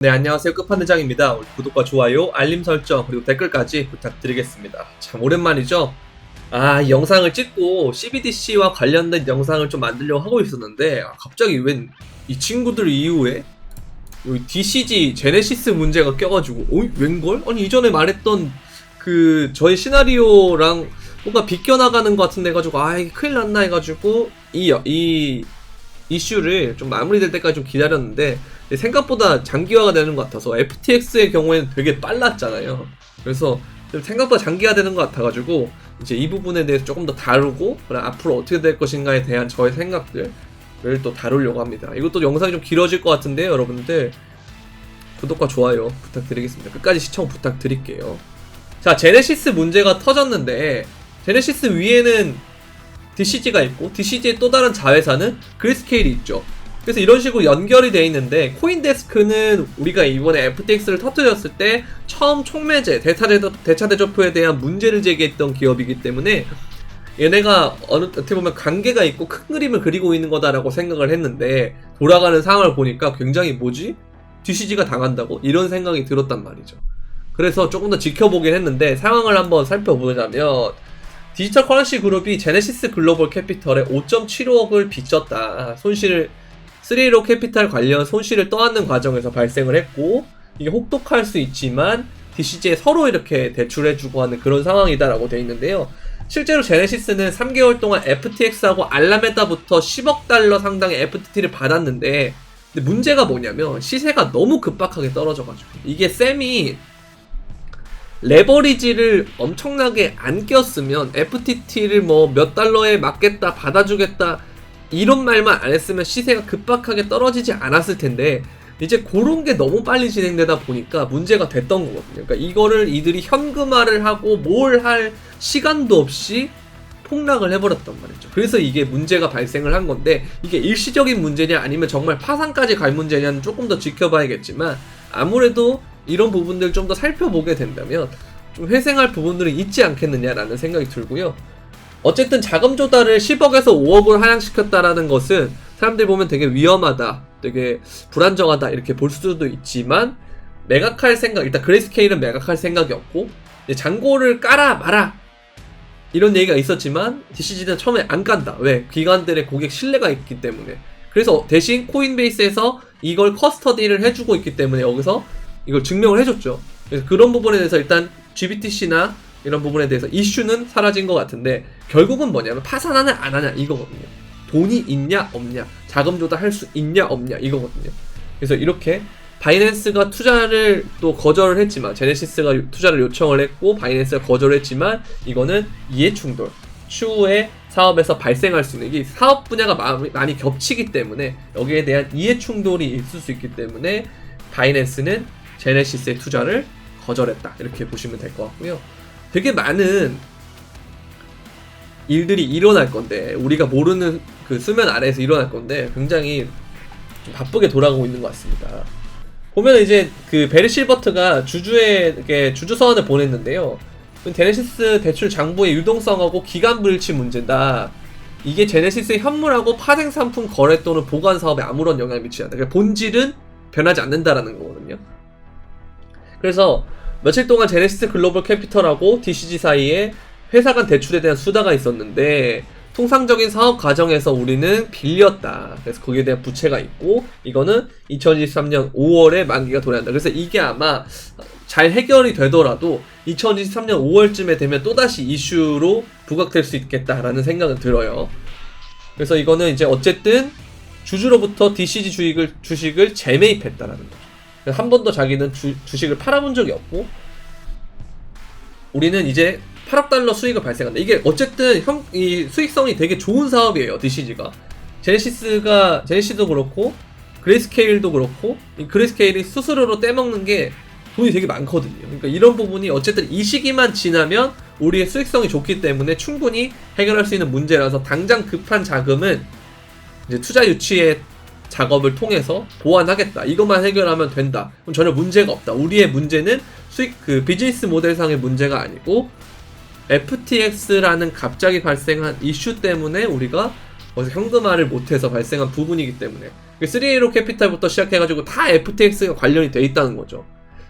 네, 안녕하세요. 끝판대장입니다. 구독과 좋아요, 알림 설정, 그리고 댓글까지 부탁드리겠습니다. 참 오랜만이죠? 이 영상을 찍고 CBDC와 관련된 영상을 좀 만들려고 하고 있었는데 갑자기 웬 이 친구들 이후에 여기 DCG 제네시스 문제가 껴가지고 웬걸? 아니 이전에 말했던 그 저희 시나리오랑 뭔가 비껴나가는 것 같은데 해가지고 이게 큰일 났나 해가지고 이 이슈를 좀 마무리될 때까지 좀 기다렸는데 생각보다 장기화가 되는 것 같아서 FTX의 경우에는 되게 빨랐잖아요. 그래서 생각보다 장기화되는 것 같아가지고 이제 이 부분에 대해서 조금 더 다루고 앞으로 어떻게 될 것인가에 대한 저의 생각들을 또 다루려고 합니다. 이것도 영상이 좀 길어질 것 같은데요, 여러분들 구독과 좋아요 부탁드리겠습니다. 끝까지 시청 부탁드릴게요. 자, 제네시스 문제가 터졌는데 제네시스 위에는 DCG가 있고 DCG의 또 다른 자회사는 그레이스케일이 있죠. 그래서 이런 식으로 연결이 돼 있는데 코인데스크는 우리가 이번에 FTX를 터뜨렸을 때 처음 촉매제, 대차 대조표에 대한 문제를 제기했던 기업이기 때문에 얘네가 어떻게 보면 관계가 있고 큰 그림을 그리고 있는 거다라고 생각을 했는데 돌아가는 상황을 보니까 굉장히 DCG가 당한다고? 이런 생각이 들었단 말이죠. 그래서 조금 더 지켜보긴 했는데 상황을 한번 살펴보자면 디지털 커런시 그룹이 제네시스 글로벌 캐피털에 5.75억을 빚졌다. 손실을 315 캐피탈 관련 손실을 떠안는 과정에서 발생을 했고 이게 혹독할 수 있지만 DCG에 서로 이렇게 대출해주고 하는 그런 상황이다라고 되어 있는데요. 실제로 제네시스는 3개월 동안 FTX하고 알라메다부터 10억 달러 상당의 FTT를 받았는데 근데 문제가 뭐냐면 시세가 너무 급박하게 떨어져가지고 이게 쌤이 레버리지를 엄청나게 안 꼈으면 FTT를 뭐 몇 달러에 맞겠다 받아주겠다 이런 말만 안 했으면 시세가 급박하게 떨어지지 않았을 텐데 이제 그런 게 너무 빨리 진행되다 보니까 문제가 됐던 거거든요. 그러니까 이거를 이들이 현금화를 하고 뭘 할 시간도 없이 폭락을 해버렸단 말이죠. 그래서 이게 문제가 발생을 한 건데 이게 일시적인 문제냐 아니면 정말 파산까지 갈 문제냐는 조금 더 지켜봐야겠지만 아무래도 이런 부분들 좀 더 살펴보게 된다면 좀 회생할 부분들이 있지 않겠느냐라는 생각이 들고요. 어쨌든 자금 조달을 10억에서 5억을 하향시켰다라는 것은 사람들이 보면 되게 위험하다, 되게 불안정하다 이렇게 볼 수도 있지만 매각할 생각, 일단 그레이스케일은 매각할 생각이 없고 잔고를 깔아 마라 이런 얘기가 있었지만 DCG는 처음에 안 깐다. 왜? 기관들의 고객 신뢰가 있기 때문에. 그래서 대신 코인베이스에서 이걸 커스터디를 해주고 있기 때문에 여기서 이걸 증명을 해줬죠. 그래서 그런 부분에 대해서 일단 GBTC나 이런 부분에 대해서 이슈는 사라진 것 같은데 결국은 뭐냐면 파산하냐 안 하냐 이거거든요. 돈이 있냐 없냐, 자금 조달할 수 있냐 없냐 이거거든요. 그래서 이렇게 바이낸스가 투자를 또 거절을 했지만 제네시스가 투자를 요청을 했고 바이낸스가 거절을 했지만 이거는 이해충돌 추후에 사업에서 발생할 수 있는 이 사업 분야가 많이 겹치기 때문에 여기에 대한 이해충돌이 있을 수 있기 때문에 바이낸스는 제네시스의 투자를 거절했다 이렇게 보시면 될 것 같고요. 되게 많은 일들이 일어날 건데 우리가 모르는 그 수면 아래에서 일어날 건데 굉장히 좀 바쁘게 돌아가고 있는 것 같습니다. 보면 이제 그 베리 실버트가 주주에게 주주 서한을 보냈는데요. 제네시스 대출 장부의 유동성하고 기간 불일치 문제다. 이게 제네시스의 현물하고 파생 상품 거래 또는 보관 사업에 아무런 영향을 미치지 않는다. 그러니까 본질은 변하지 않는다라는 거거든요. 그래서 며칠 동안 제네시스 글로벌 캐피털하고 DCG 사이에 회사 간 대출에 대한 수다가 있었는데 통상적인 사업 과정에서 우리는 빌렸다. 그래서 거기에 대한 부채가 있고 이거는 2023년 5월에 만기가 도래한다. 그래서 이게 아마 잘 해결이 되더라도 2023년 5월쯤에 되면 또다시 이슈로 부각될 수 있겠다라는 생각은 들어요. 그래서 이거는 이제 어쨌든 주주로부터 DCG 주식을 재매입했다라는 거죠. 한 번도 자기는 주식을 팔아본 적이 없고 우리는 이제 8억 달러 수익을 발생한다. 이게 어쨌든 이 수익성이 되게 좋은 사업이에요. DCG가 제네시스도 그렇고 그레이스케일도 그렇고 이 그레이스케일이 스스로로 떼먹는 게 돈이 되게 많거든요. 그러니까 이런 부분이 어쨌든 이 시기만 지나면 우리의 수익성이 좋기 때문에 충분히 해결할 수 있는 문제라서 당장 급한 자금은 이제 투자 유치의 작업을 통해서 보완하겠다. 이것만 해결하면 된다. 그럼 전혀 문제가 없다. 우리의 문제는 비즈니스 모델상의 문제가 아니고 FTX라는 갑자기 발생한 이슈 때문에 우리가 거기서 현금화를 못해서 발생한 부분이기 때문에 3A 캐피탈부터 시작해가지고 다 FTX가 관련이 돼 있다는 거죠.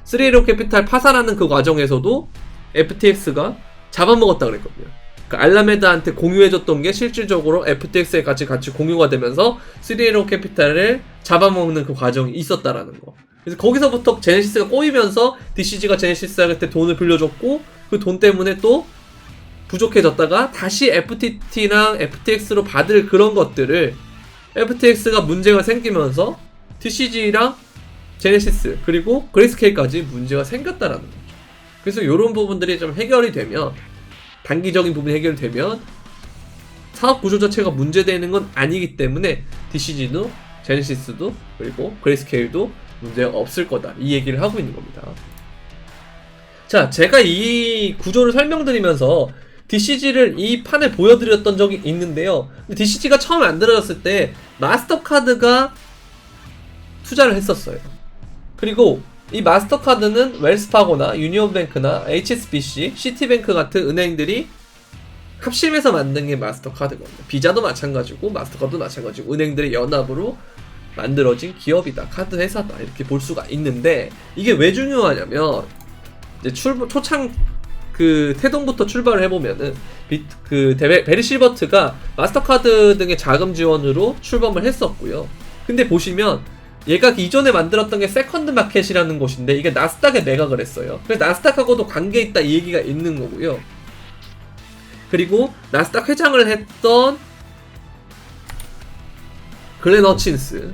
3A 캐피탈 파산하는 그 과정에서도 FTX가 잡아먹었다 그랬거든요. 그러니까 알라메다한테 공유해줬던 게 실질적으로 FTX에 같이 공유가 되면서 3A 캐피탈을 잡아먹는 그 과정이 있었다라는 거. 그래서 거기서부터 제네시스가 꼬이면서 DCG가 제네시스한테 돈을 빌려줬고 그 돈 때문에 또 부족해졌다가 다시 FTT랑 FTX로 받을 그런 것들을 FTX가 문제가 생기면서 DCG랑 제네시스 그리고 그레이스케일까지 문제가 생겼다라는 거죠. 그래서 이런 부분들이 좀 해결이 되면 단기적인 부분이 해결되면 사업 구조 자체가 문제되는 건 아니기 때문에 DCG도 제네시스도 그리고 그레이스케일도 문제가 없을 거다 이 얘기를 하고 있는 겁니다. 자, 제가 이 구조를 설명드리면서 DCG를 이 판에 보여드렸던 적이 있는데요. DCG가 처음 만들어졌을 때 마스터카드가 투자를 했었어요. 그리고 이 마스터카드는 웰스파고나 유니온뱅크나 HSBC, 시티뱅크 같은 은행들이 합심해서 만든 게 마스터카드거든요. 비자도 마찬가지고 마스터카드도 마찬가지고 은행들의 연합으로 만들어진 기업이다. 카드 회사다. 이렇게 볼 수가 있는데 이게 왜 중요하냐면 이제 초창 그 태동부터 출발을 해보면은 베리 실버트가 마스터카드 등의 자금 지원으로 출범을 했었고요. 근데 보시면 얘가 이전에 만들었던 게 세컨드 마켓이라는 곳인데 이게 나스닥에 매각을 했어요. 그래서 나스닥하고도 관계 있다 이 얘기가 있는 거고요. 그리고 나스닥 회장을 했던 글렌 허친스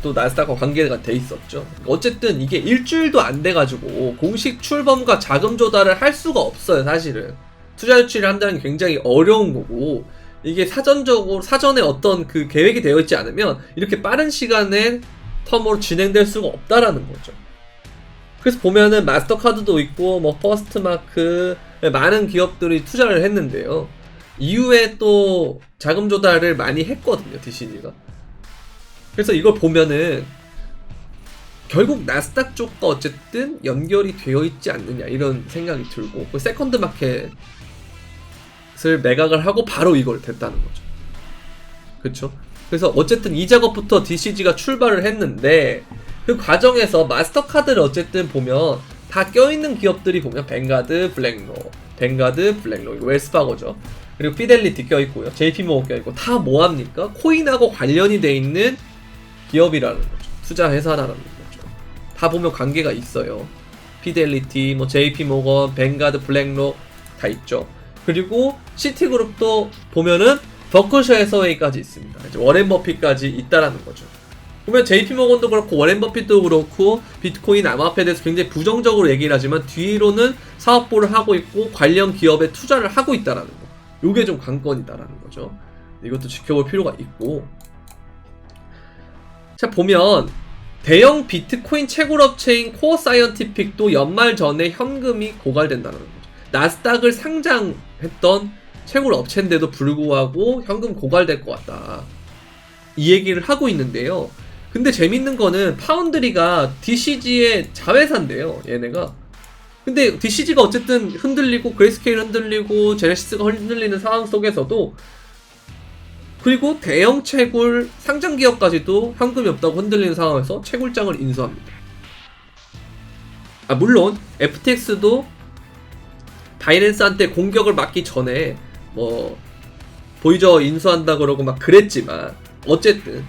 또 나스닥과 관계가 돼 있었죠. 어쨌든 이게 일주일도 안 돼가지고 공식 출범과 자금 조달을 할 수가 없어요. 사실은 투자 유치를 한다는 게 굉장히 어려운 거고 이게 사전에 어떤 그 계획이 되어 있지 않으면 이렇게 빠른 시간에 텀으로 진행될 수가 없다라는 거죠. 그래서 보면은 마스터카드도 있고 뭐 퍼스트마크 많은 기업들이 투자를 했는데요. 이후에 또 자금 조달을 많이 했거든요. DCG가. 그래서 이걸 보면은 결국 나스닥 쪽과 어쨌든 연결이 되어 있지 않느냐 이런 생각이 들고 그 세컨드 마켓을 매각을 하고 바로 이걸 됐다는 거죠. 그렇죠? 그래서 어쨌든 이 작업부터 DCG가 출발을 했는데 그 과정에서 마스터카드를 어쨌든 보면 다 껴있는 기업들이 보면 뱅가드, 블랙로, 이거 웰스파고죠. 그리고 피델리티 껴있고요. JP모건 껴있고 다 뭐합니까? 코인하고 관련이 돼 있는 기업이라는 거죠. 투자 회사라는 거죠. 다 보면 관계가 있어요. 피델리티, 뭐 JP모건, 뱅가드, 블랙로 다 있죠. 그리고 시티그룹도 보면은 버크셔 해서웨이까지 있습니다. 이제 워렌 버핏까지 있다라는 거죠. 보면 JP모건도 그렇고 워렌 버핏도 그렇고 비트코인 암호화폐에 대해서 굉장히 부정적으로 얘기를 하지만 뒤로는 사업보를 하고 있고 관련 기업에 투자를 하고 있다라는 거. 요게 좀 관건이다라는 거죠. 이것도 지켜볼 필요가 있고. 자, 보면 대형 비트코인 채굴업체인 코어 사이언티픽도 연말 전에 현금이 고갈된다는 거죠. 나스닥을 상장했던 채굴업체인데도 불구하고 현금 고갈될 것 같다. 이 얘기를 하고 있는데요. 근데 재밌는 거는 파운드리가 DCG의 자회사인데요. 얘네가. 근데 DCG가 어쨌든 흔들리고 그레이스케일 흔들리고 제네시스가 흔들리는 상황 속에서도 그리고 대형 채굴 상장 기업까지도 현금이 없다고 흔들리는 상황에서 채굴장을 인수합니다. 물론 FTX도 바이낸스한테 공격을 막기 전에 뭐 보이저 인수한다 그러고 막 그랬지만 어쨌든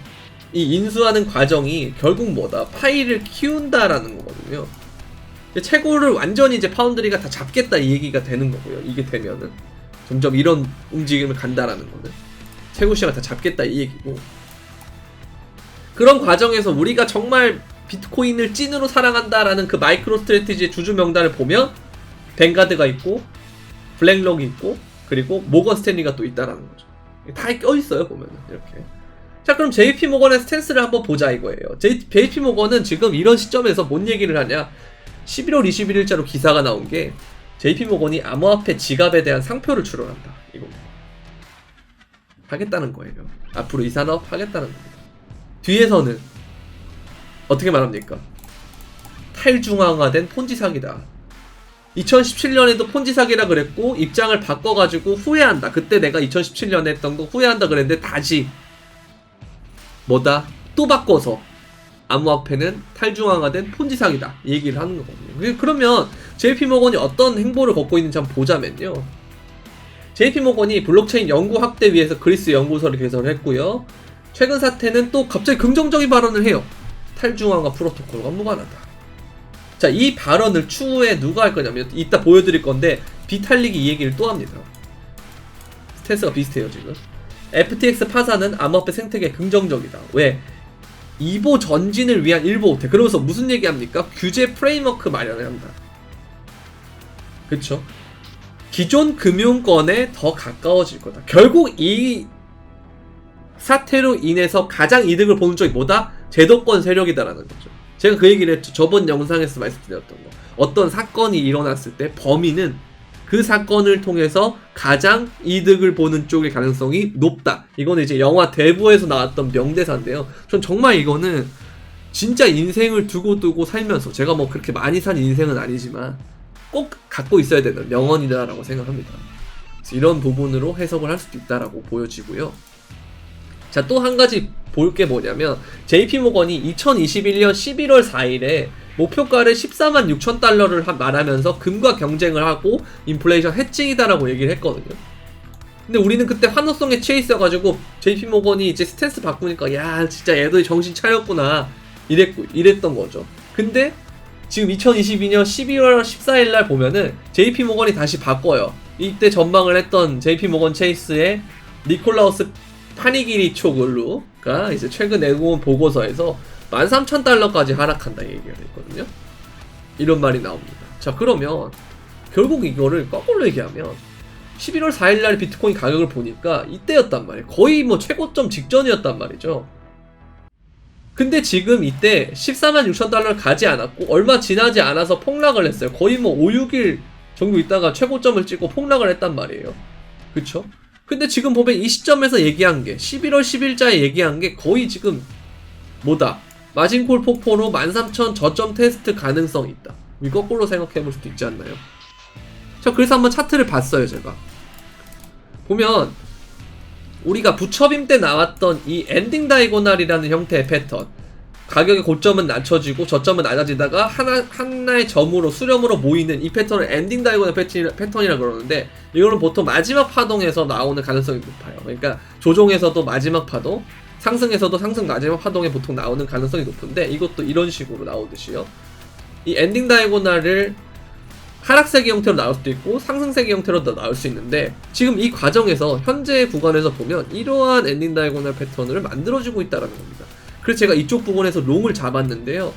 이 인수하는 과정이 결국 뭐다? 파이를 키운다라는 거거든요. 채굴을 완전히 이제 파운드리가 다 잡겠다 이 얘기가 되는 거고요. 이게 되면은 점점 이런 움직임을 간다라는 거는 채굴 시장을 다 잡겠다 이 얘기고, 그런 과정에서 우리가 정말 비트코인을 찐으로 사랑한다라는 그 마이크로 스트래티지의 주주 명단을 보면 뱅가드가 있고 블랙록이 있고 그리고 모건 스탠리가 또 있다라는 거죠. 다 껴있어요 보면은 이렇게. 자, 그럼 JP모건의 스탠스를 한번 보자 이거예요. JP모건은 지금 이런 시점에서 뭔 얘기를 하냐, 11월 21일자로 기사가 나온 게 JP모건이 암호화폐 지갑에 대한 상표를 출원한다 이겁니다. 하겠다는 거예요. 앞으로 이 산업 하겠다는 겁니다. 뒤에서는 어떻게 말합니까? 탈중앙화된 폰지 사기다. 2017년에도 폰지 사기라 그랬고 입장을 바꿔가지고 후회한다. 그때 내가 2017년에 했던 거 후회한다 그랬는데 다시 뭐다? 또 바꿔서 암호화폐는 탈중앙화된 폰지상이다 이 얘기를 하는 거거든요. 그러면 JP모건이 어떤 행보를 걷고 있는지 한번 보자면요. JP모건이 블록체인 연구 확대 위해서 그리스 연구소를 개설했고요. 최근 사태는 또 갑자기 긍정적인 발언을 해요. 탈중앙화 프로토콜과 무관하다. 자, 이 발언을 추후에 누가 할 거냐면 이따 보여드릴 건데 비탈릭이 이 얘기를 또 합니다. 스탠스가 비슷해요 지금. FTX 파산은 암호화폐 생태계에 긍정적이다. 왜? 이보 전진을 위한 일보 호텔. 그러면서 무슨 얘기합니까? 규제 프레임워크 마련을 한다. 그쵸? 기존 금융권에 더 가까워질 거다. 결국 이 사태로 인해서 가장 이득을 보는 쪽이 뭐다? 제도권 세력이다라는 거죠. 제가 그 얘기를 했죠. 저번 영상에서 말씀드렸던 거. 어떤 사건이 일어났을 때 범인은 그 사건을 통해서 가장 이득을 보는 쪽의 가능성이 높다. 이거는 이제 영화 대부에서 나왔던 명대사인데요. 전 정말 이거는 진짜 인생을 두고두고 살면서, 제가 뭐 그렇게 많이 산 인생은 아니지만 꼭 갖고 있어야 되는 명언이다라고 생각합니다. 그래서 이런 부분으로 해석을 할 수도 있다라고 보여지고요. 자, 또 한 가지 볼 게 뭐냐면 JP모건이 2021년 11월 4일에 목표가를 14만 6천 달러를 말하면서 금과 경쟁을 하고 인플레이션 해칭이다라고 얘기를 했거든요. 근데 우리는 그때 환호성에 취해 있어가지고 JP모건이 이제 스탠스 바꾸니까 야 진짜 얘도 정신 차렸구나 이랬던 거죠. 근데 지금 2022년 12월 14일날 보면은 JP모건이 다시 바꿔요. 이때 전망을 했던 JP모건 체이스의 니콜라우스 파니기리초글루가 이제 최근 내놓은 보고서에서 13,000달러까지 하락한다 얘기가 있거든요. 이런 말이 나옵니다. 자, 그러면 결국 이거를 거꾸로 얘기하면 11월 4일날 비트코인 가격을 보니까 이때였단 말이에요. 거의 뭐 최고점 직전이었단 말이죠. 근데 지금 이때 14만 6천 달러를 가지 않았고 얼마 지나지 않아서 폭락을 했어요. 거의 뭐 5, 6일 정도 있다가 최고점을 찍고 폭락을 했단 말이에요. 그쵸? 근데 지금 보면 이 시점에서 얘기한 게 11월 10일자에 얘기한 게 거의 지금 뭐다? 마진콜 폭포로 13,000 저점 테스트 가능성이 있다. 이 거꾸로 생각해 볼 수도 있지 않나요? 자, 그래서 한번 차트를 봤어요, 제가. 보면 우리가 부처빔 때 나왔던 이 엔딩 다이고날이라는 형태의 패턴, 가격의 고점은 낮춰지고 저점은 낮아지다가 하나의 점으로 수렴으로 모이는 이 패턴을 엔딩 다이고날 패턴이라고 그러는데, 이거는 보통 마지막 파동에서 나오는 가능성이 높아요. 그러니까 조종에서도 마지막 파동, 상승에서도 상승 마지막 파동에 보통 나오는 가능성이 높은데, 이것도 이런 식으로 나오듯이요. 이 엔딩 다이고날을 하락세기 형태로 나올 수도 있고 상승세기 형태로도 나올 수 있는데, 지금 이 과정에서 현재 구간에서 보면 이러한 엔딩 다이고날 패턴을 만들어주고 있다는 겁니다. 그래서 제가 이쪽 부분에서 롱을 잡았는데요.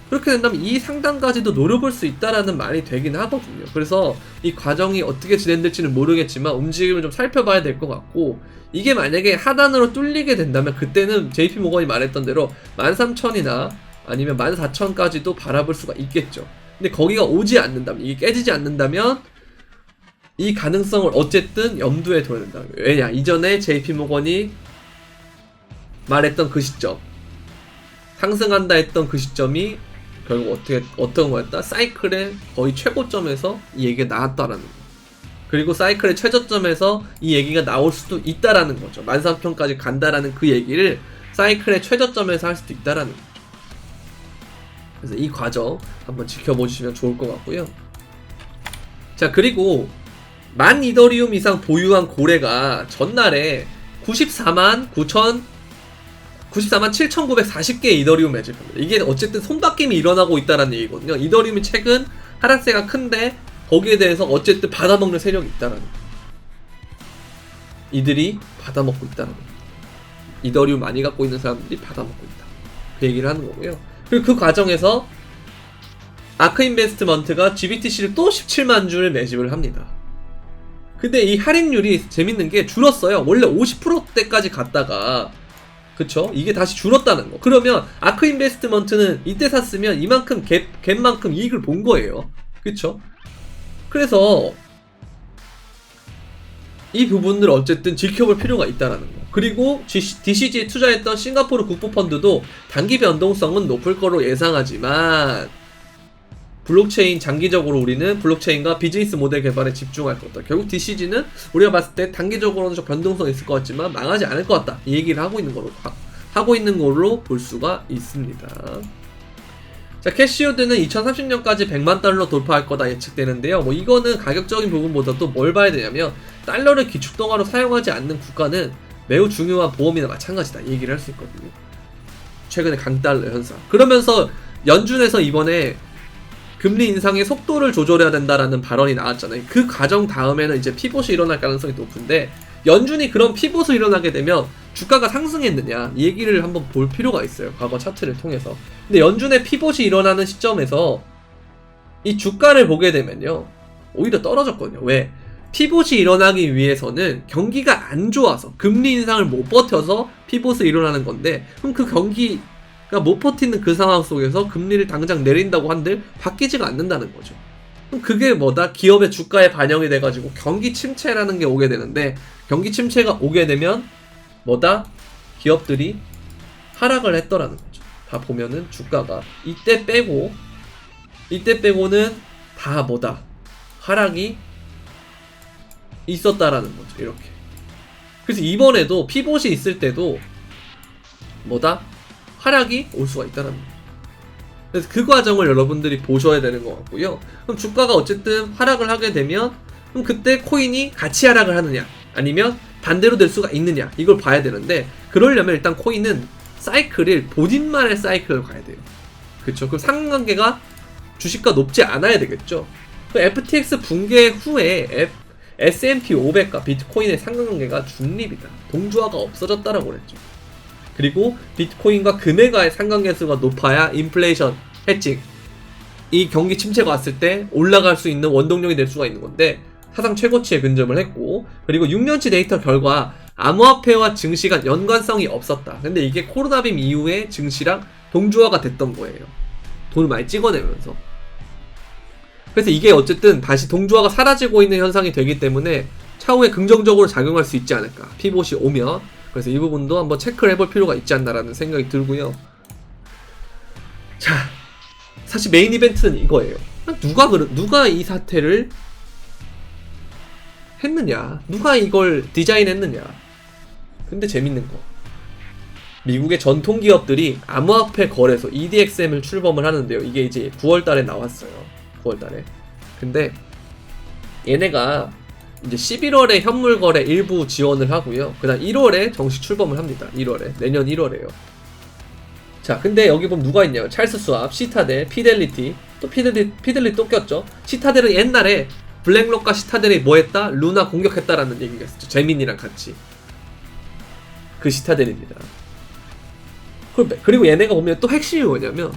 그렇게 된다면 이 상단까지도 노려볼 수 있다라는 말이 되긴 하거든요. 그래서 이 과정이 어떻게 진행될지는 모르겠지만 움직임을 좀 살펴봐야 될 것 같고, 이게 만약에 하단으로 뚫리게 된다면 그때는 JP모건이 말했던 대로 13,000이나 아니면 14,000까지도 바라볼 수가 있겠죠. 근데 거기가 오지 않는다면, 이게 깨지지 않는다면 이 가능성을 어쨌든 염두에 둬야 된다. 왜냐? 이전에 JP모건이 말했던 그 시점, 상승한다 했던 그 시점이 결국 어떤 거였다? 사이클의 거의 최고점에서 이 얘기가 나왔다라는 거. 그리고 사이클의 최저점에서 이 얘기가 나올 수도 있다라는 거죠. 13,000까지 간다라는 그 얘기를 사이클의 최저점에서 할 수도 있다라는 거죠. 그래서 이 과정 한번 지켜보시면 좋을 것 같고요. 자, 그리고 10,000 이더리움 이상 보유한 고래가 전날에 94만 7,940개의 이더리움 매집합니다. 이게 어쨌든 손바뀜이 일어나고 있다는 얘기거든요. 이더리움이 최근 하락세가 큰데 거기에 대해서 어쨌든 받아먹는 세력이 있다는 거예요. 이들이 받아먹고 있다는 거예요. 이더리움 많이 갖고 있는 사람들이 받아먹고 있다. 그 얘기를 하는 거고요. 그리고 그 과정에서 아크 인베스트먼트가 GBTC를 또 17만 주를 매집을 합니다. 근데 이 할인율이 재밌는 게 줄었어요. 원래 50%대까지 갔다가, 그쵸? 이게 다시 줄었다는 거. 그러면 아크 인베스트먼트는 이때 샀으면 이만큼 갭만큼 이익을 본 거예요. 그쵸? 그래서 이 부분을 어쨌든 지켜볼 필요가 있다는 거. 그리고 DCG에 투자했던 싱가포르 국부펀드도 단기 변동성은 높을 거로 예상하지만 블록체인, 장기적으로 우리는 블록체인과 비즈니스 모델 개발에 집중할 것 같다. 결국 DCG는 우리가 봤을 때 단기적으로는 좀 변동성이 있을 것 같지만 망하지 않을 것 같다. 이 얘기를 하고 있는 거로 하고 있는 걸로 볼 수가 있습니다. 자, 캐시우드는 2030년까지 100만 달러 돌파할 거다 예측되는데요. 뭐 이거는 가격적인 부분보다도 뭘 봐야 되냐면 달러를 기축통화로 사용하지 않는 국가는 매우 중요한 보험이나 마찬가지다 얘기를 할 수 있거든요. 최근에 강달러 현상. 그러면서 연준에서 이번에 금리 인상의 속도를 조절해야 된다라는 발언이 나왔잖아요. 그 과정 다음에는 이제 피봇이 일어날 가능성이 높은데 연준이 그런 피봇이 일어나게 되면 주가가 상승했느냐 이 얘기를 한번 볼 필요가 있어요. 과거 차트를 통해서. 근데 연준의 피봇이 일어나는 시점에서 이 주가를 보게 되면요 오히려 떨어졌거든요. 왜? 피봇이 일어나기 위해서는 경기가 안 좋아서 금리 인상을 못 버텨서 피봇이 일어나는 건데 그럼 그 경기가 못 버티는 그 상황 속에서 금리를 당장 내린다고 한들 바뀌지가 않는다는 거죠. 그럼 그게 뭐다? 기업의 주가에 반영이 돼가지고 경기 침체라는 게 오게 되는데 경기 침체가 오게 되면 뭐다? 기업들이 하락을 했더라는 거죠. 다 보면은 주가가 이때 빼고는 다 뭐다? 하락이 있었다라는 거죠. 이렇게. 그래서 이번에도 피봇이 있을 때도 뭐다? 하락이 올 수가 있다는 거예요. 그래서 그 과정을 여러분들이 보셔야 되는 것 같고요. 그럼 주가가 어쨌든 하락을 하게 되면 그럼 그때 코인이 같이 하락을 하느냐 아니면 반대로 될 수가 있느냐 이걸 봐야 되는데 그러려면 일단 코인은 사이클을 본인만의 사이클을 가야 돼요. 그렇죠? 그럼 상관관계가 주식과 높지 않아야 되겠죠. 그 FTX 붕괴 후에 S&P 500과 비트코인의 상관관계가 중립이다. 동조화가 없어졌다라고 그랬죠. 그리고 비트코인과 금액과의 상관계수가 높아야 인플레이션, 해칭 이 경기 침체가 왔을 때 올라갈 수 있는 원동력이 될 수가 있는 건데 사상 최고치에 근접을 했고 그리고 6년치 데이터 결과 암호화폐와 증시가 연관성이 없었다. 근데 이게 코로나빔 이후에 증시랑 동조화가 됐던 거예요. 돈을 많이 찍어내면서. 그래서 이게 어쨌든 다시 동조화가 사라지고 있는 현상이 되기 때문에 차후에 긍정적으로 작용할 수 있지 않을까. 피봇이 오면. 그래서 이 부분도 한번 체크를 해볼 필요가 있지 않나라는 생각이 들고요. 자, 사실 메인 이벤트는 이거예요. 누가 이 사태를 했느냐? 누가 이걸 디자인했느냐? 근데 재밌는 거. 미국의 전통 기업들이 암호화폐 거래소 EDXM을 출범을 하는데요. 이게 이제 9월달에 나왔어요. 9월달에. 근데 얘네가 이제 11월에 현물 거래 일부 지원을 하고요. 그다음 1월에 정식 출범을 합니다. 1월에 내년 1월에요. 자, 근데 여기 보면 누가 있냐면 찰스 스왑, 시타델, 피델리티 또 피델리티 또 꼈죠. 시타델은 옛날에 블랙록과 시타델이 뭐 했다? 루나 공격했다라는 얘기가 있었죠. 재민이랑 같이. 그 시타델입니다. 그리고 얘네가 보면 또 핵심이 뭐냐면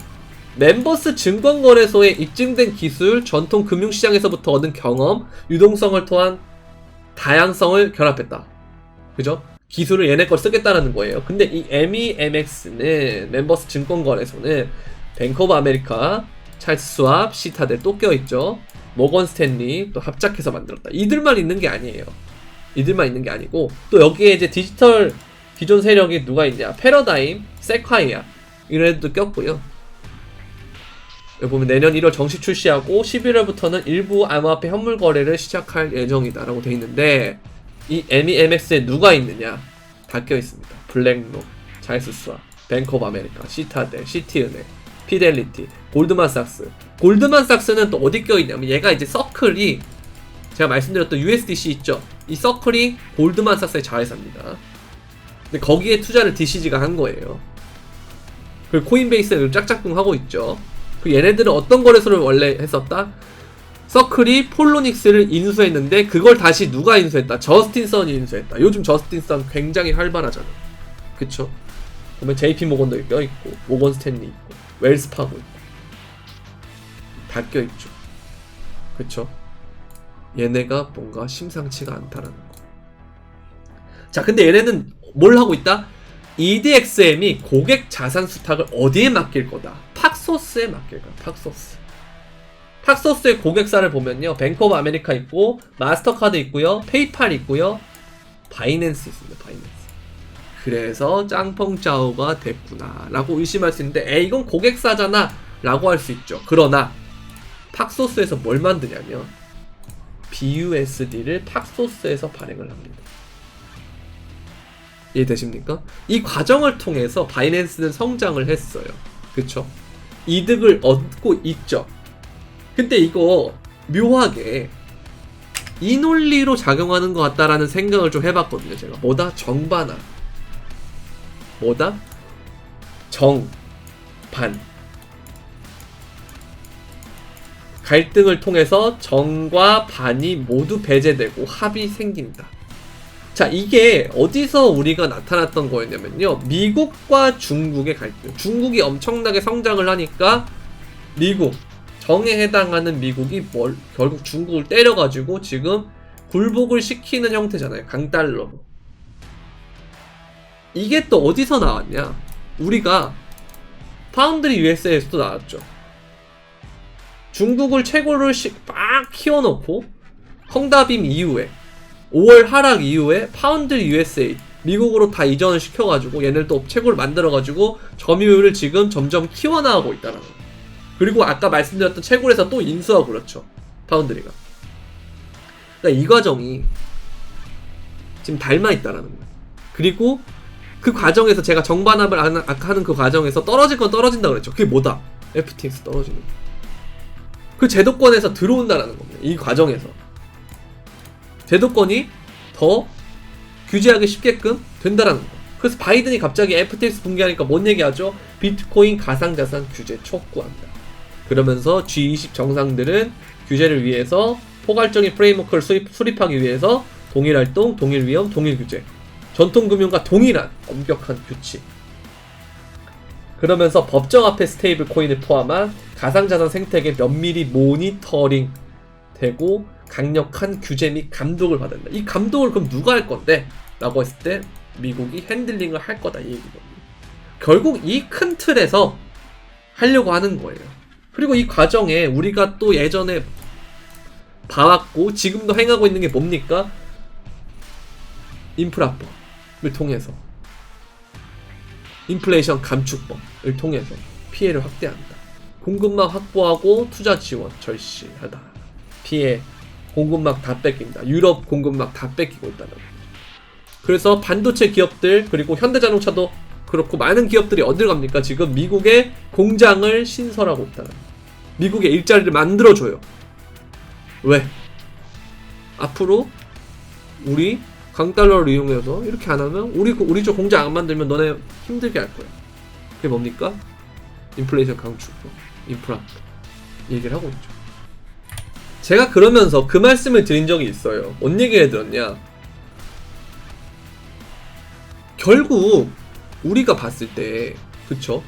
멤버스 증권거래소에 입증된 기술, 전통 금융시장에서부터 얻은 경험, 유동성을 통한 다양성을 결합했다. 그죠? 기술을 얘네 걸 쓰겠다라는 거예요. 근데 이 MEMX는 멤버스 증권거래소는 뱅크 오브 아메리카, 찰스 스왑, 시타델 또 껴있죠. 모건 스탠리 또 합작해서 만들었다. 이들만 있는 게 아니에요. 이들만 있는 게 아니고 또 여기에 이제 디지털 기존 세력이 누가 있냐? 패러다임, 세콰이아 이런 애들도 꼈고요. 여기 보면 내년 1월 정식 출시하고 11월부터는 일부 암호화폐 현물 거래를 시작할 예정이다 라고 돼 있는데 이 MEMX에 누가 있느냐? 다 껴있습니다. 블랙록, 찰스 스왑, 뱅크 오브 아메리카, 시타델, 시티은행, 피델리티, 골드만삭스. 골드만삭스는 또 어디 껴있냐면 얘가 이제 서클이 제가 말씀드렸던 USDC 있죠? 이 서클이 골드만삭스의 자회사입니다. 근데 거기에 투자를 DCG가 한 거예요. 그리고 코인베이스는 짝짝꿍 하고 있죠. 그 얘네들은 어떤 거래소를 원래 했었다? 서클이 폴로닉스를 인수했는데 그걸 다시 누가 인수했다? 저스틴 선이 인수했다. 요즘 저스틴 선 굉장히 활발하잖아. 그쵸? 보면 JP 모건도 껴있고 모건 스탠리 있고 웰스파고 있고 다 껴있죠. 그쵸? 얘네가 뭔가 심상치가 않다라는 거. 자, 근데 얘네는 뭘 하고 있다? EDXM이 고객 자산 수탁을 어디에 맡길 거다? 팍소스에 맡길 거야. 팍소스의 고객사를 보면요, 뱅크 오브 아메리카 있고 마스터카드 있고요, 페이팔 있고요, 바이낸스 있습니다. 바이낸스. 그래서 짱펑짜오가 됐구나 라고 의심할 수 있는데 이건 고객사잖아 라고 할 수 있죠. 그러나 팍소스에서 뭘 만드냐면 BUSD를 팍소스에서 발행을 합니다. 이해되십니까? 이 과정을 통해서 바이낸스는 성장을 했어요. 그쵸? 이득을 얻고 있죠. 근데 이거 묘하게 이 논리로 작용하는 것 같다라는 생각을 좀 해봤거든요. 제가 뭐다? 정반합. 뭐다? 정반. 갈등을 통해서 정과 반이 모두 배제되고 합이 생긴다. 자, 이게 어디서 우리가 나타났던 거였냐면요, 미국과 중국의 갈등. 중국이 엄청나게 성장을 하니까 미국, 정에 해당하는 미국이 결국 중국을 때려가지고 지금 굴복을 시키는 형태잖아요. 강달러로. 이게 또 어디서 나왔냐? 우리가 파운드리 USA에서도 나왔죠. 중국을 최고를 막 키워놓고 헝다빔 이후에 5월 하락 이후에 파운드리 USA 미국으로 다 이전을 시켜가지고 얘네를 또 최고를 만들어가지고 점유율을 지금 점점 키워나가고 있다는 거예요. 그리고 아까 말씀드렸던 채굴에서 또 인수하고 그렇죠. 파운드리가. 그러니까 이 과정이 지금 닮아있다라는 거예요. 그리고 그 과정에서 제가 정반합을 아까 하는 그 과정에서 떨어질 건 떨어진다고 그랬죠. 그게 뭐다? FTX 떨어지는 거. 그 제도권에서 들어온다라는 겁니다. 이 과정에서. 제도권이 더 규제하기 쉽게끔 된다라는 거. 그래서 바이든이 갑자기 FTX 붕괴하니까 뭔 얘기하죠? 비트코인 가상자산 규제 촉구한다. 그러면서 G20 정상들은 규제를 위해서 포괄적인 프레임워크를 수립하기 위해서 동일활동, 동일위험, 동일규제, 전통금융과 동일한 엄격한 규칙, 그러면서 법정 화폐 스테이블 코인을 포함한 가상자산 생태계 면밀히 모니터링 되고 강력한 규제 및 감독을 받는다. 이 감독을 그럼 누가 할 건데? 라고 했을 때 미국이 핸들링을 할 거다, 이 얘기거든요. 결국 이 큰 틀에서 하려고 하는 거예요. 그리고 이 과정에 우리가 또 예전에 봐왔고 지금도 행하고 있는 게 뭡니까? 인프라법을 통해서, 인플레이션 감축법을 통해서 피해를 확대한다. 공급망 확보하고 투자 지원 절실하다. 피해, 공급망 다 뺏긴다. 유럽 공급망 다 뺏기고 있다는 거죠. 그래서 반도체 기업들, 그리고 현대자동차도 그렇고 많은 기업들이 어딜 갑니까? 지금 미국에 공장을 신설하고 있다는 거죠. 미국에 일자리를 만들어줘요. 왜? 앞으로 우리 강달러를 이용해서 이렇게 안 하면 우리 쪽 공장 안 만들면 너네 힘들게 할 거야. 그게 뭡니까? 인플레이션 강축법, 인프라 얘기를 하고 있죠. 제가 그러면서 그 말씀을 드린 적이 있어요. 뭔 얘기를 해드렸냐? 결국 우리가 봤을 때, 그쵸?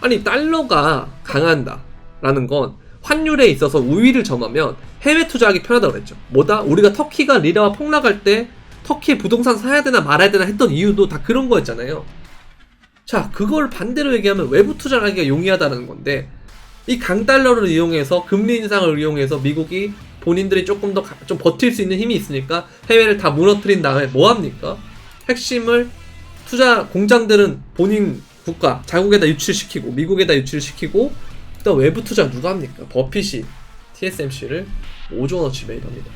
아니, 달러가 강한다 라는 건 환율에 있어서 우위를 점하면 해외 투자하기 편하다고 그랬죠. 뭐다? 우리가 터키가 리라와 폭락할 때 터키에 부동산 사야 되나 말아야 되나 했던 이유도 다 그런 거였잖아요. 자, 그걸 반대로 얘기하면 외부 투자를 하기가 용이하다는 건데, 이 강달러를 이용해서 금리 인상을 이용해서 미국이 본인들이 조금 더 좀 버틸 수 있는 힘이 있으니까 해외를 다 무너뜨린 다음에 뭐 합니까? 핵심을 투자 공장들은 본인 국가 자국에다 유출시키고 미국에다 유출시키고, 또 외부 투자 누가 합니까? 버핏이 TSMC를 5조 원어치 매입합니다.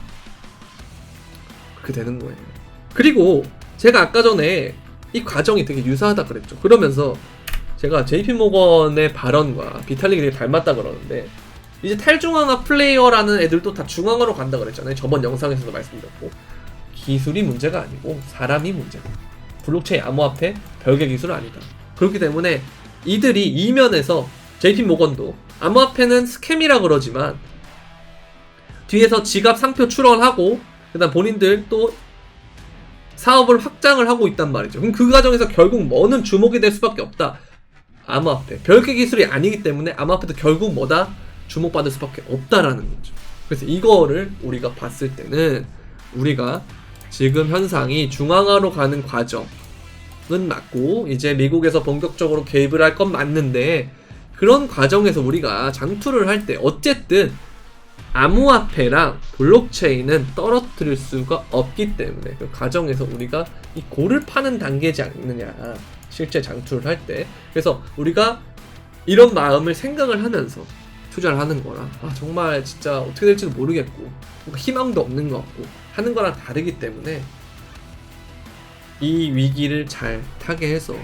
그렇게 되는 거예요. 그리고 제가 아까 전에 이 과정이 되게 유사하다 그랬죠. 그러면서 제가 JP모건의 발언과 비탈릭이 되게 닮았다 그러는데, 이제 탈중앙화 플레이어라는 애들도 다 중앙화로 간다 그랬잖아요. 저번 영상에서도 말씀드렸고, 기술이 문제가 아니고 사람이 문제다. 블록체인 암호화폐 별개 기술은 아니다. 그렇기 때문에 이들이 이면에서 JP모건도 암호화폐는 스캠이라 그러지만 뒤에서 지갑 상표 출원하고 그다음 본인들 또 사업을 확장을 하고 있단 말이죠. 그럼 그 과정에서 결국 뭐는 주목이 될 수밖에 없다. 암호화폐 별개 기술이 아니기 때문에 암호화폐도 결국 뭐다? 주목받을 수밖에 없다라는 거죠. 그래서 이거를 우리가 봤을 때는 우리가 지금 현상이 중앙화로 가는 과정은 맞고, 이제 미국에서 본격적으로 개입을 할 건 맞는데, 그런 과정에서 우리가 장투를 할 때 어쨌든 암호화폐랑 블록체인은 떨어뜨릴 수가 없기 때문에 그 과정에서 우리가 이 골을 파는 단계지 않느냐, 실제 장투를 할 때. 그래서 우리가 이런 마음을 생각을 하면서 투자를 하는 거라, 정말 진짜 어떻게 될지도 모르겠고 희망도 없는 것 같고 하는 거랑 다르기 때문에 이 위기를 잘 타게 해서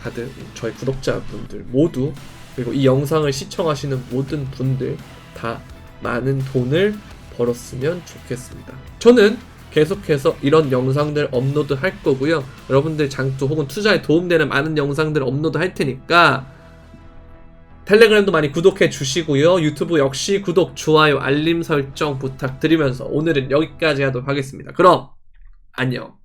다들 저희 구독자분들 모두 그리고 이 영상을 시청하시는 모든 분들 다 많은 돈을 벌었으면 좋겠습니다. 저는 계속해서 이런 영상들 업로드 할 거고요. 여러분들 장투 혹은 투자에 도움되는 많은 영상들 업로드 할 테니까 텔레그램도 많이 구독해 주시고요. 유튜브 역시 구독, 좋아요, 알림 설정 부탁드리면서 오늘은 여기까지 하도록 하겠습니다. 그럼 안녕.